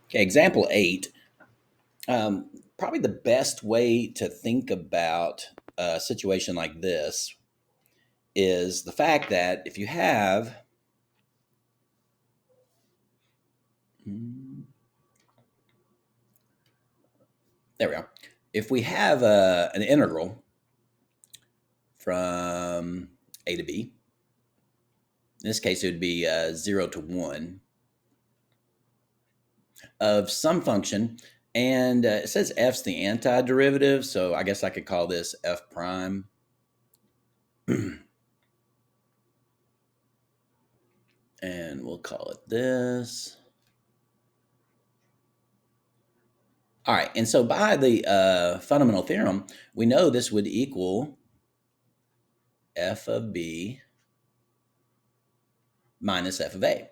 Okay, example 8. Probably the best way to think about a situation like this is the fact that if you have, hmm, there we go. If we have an integral from a to b, in this case it would be 0 to 1 of some function, and it says f's the antiderivative, so I guess I could call this f prime. And we'll call it this. All right, and so by the fundamental theorem, we know this would equal f of b minus f of a.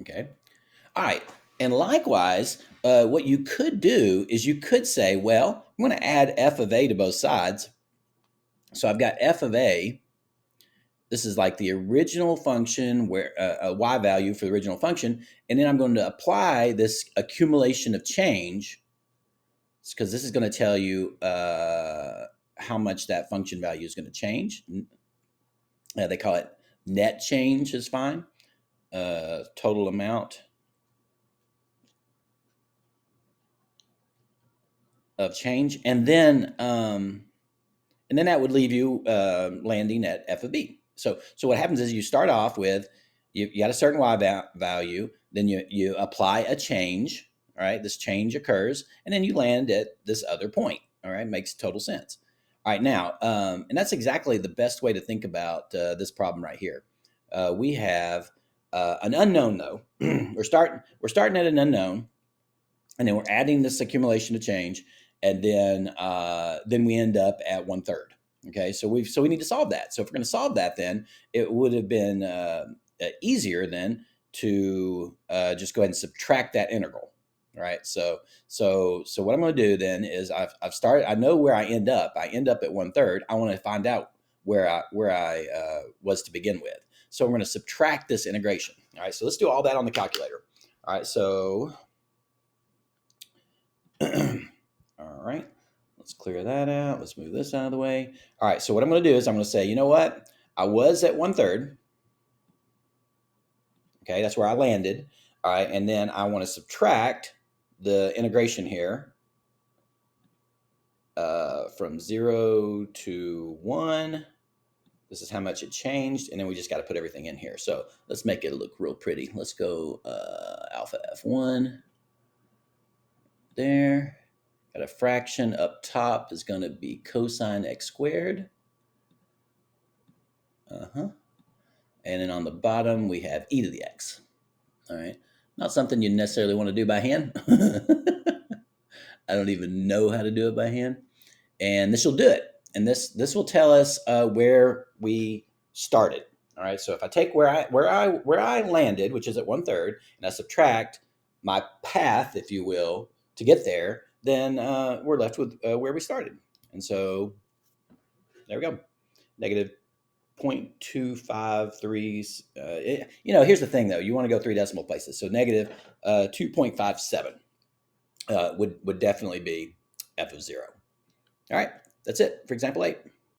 Okay. All right. And likewise, what you could do is you could say, well, I'm going to add f of a to both sides. So I've got f of a. This is like the original function where a y value for the original function. And then I'm going to apply this accumulation of change because this is going to tell you how much that function value is going to change. They call it net change is fine. Total amount of change, and then that would leave you landing at f of b. So what happens is you start off with you got a certain y value, then you apply a change. All right, this change occurs, and then you land at this other point. All right, makes total sense. All right, now, and that's exactly the best way to think about this problem right here. We have an unknown though. we're starting at an unknown, and then we're adding this accumulation of change, and then we end up at 1/3. Okay, so we need to solve that. So if we're going to solve that, then it would have been easier then to just go ahead and subtract that integral. All right, so what I'm going to do then is I've started. I know where I end up. I end up at 1/3. I want to find out where I was to begin with. So we're going to subtract this integration. All right, so let's do all that on the calculator. All right, so all right, let's clear that out. Let's move this out of the way. All right, so what I'm going to do is I'm going to say, you know what? I was at 1/3. Okay, that's where I landed. All right, and then I want to subtract the integration here from 0 to 1. This is how much it changed, and then we just got to put everything in here. So let's make it look real pretty. Let's go alpha f1 there. Got a fraction up top is going to be cosine x squared. And then on the bottom, we have e to the x. All right. Not something you necessarily want to do by hand. I don't even know how to do it by hand. And this will do it. And this will tell us where we started. All right. So if I take where I landed, which is at 1/3, and I subtract my path, if you will, to get there, then we're left with where we started. And so there we go. Negative 0.253. Here's the thing though. You want to go 3 decimal places. So negative 2.57 would definitely be f of 0. All right. That's it for example 8.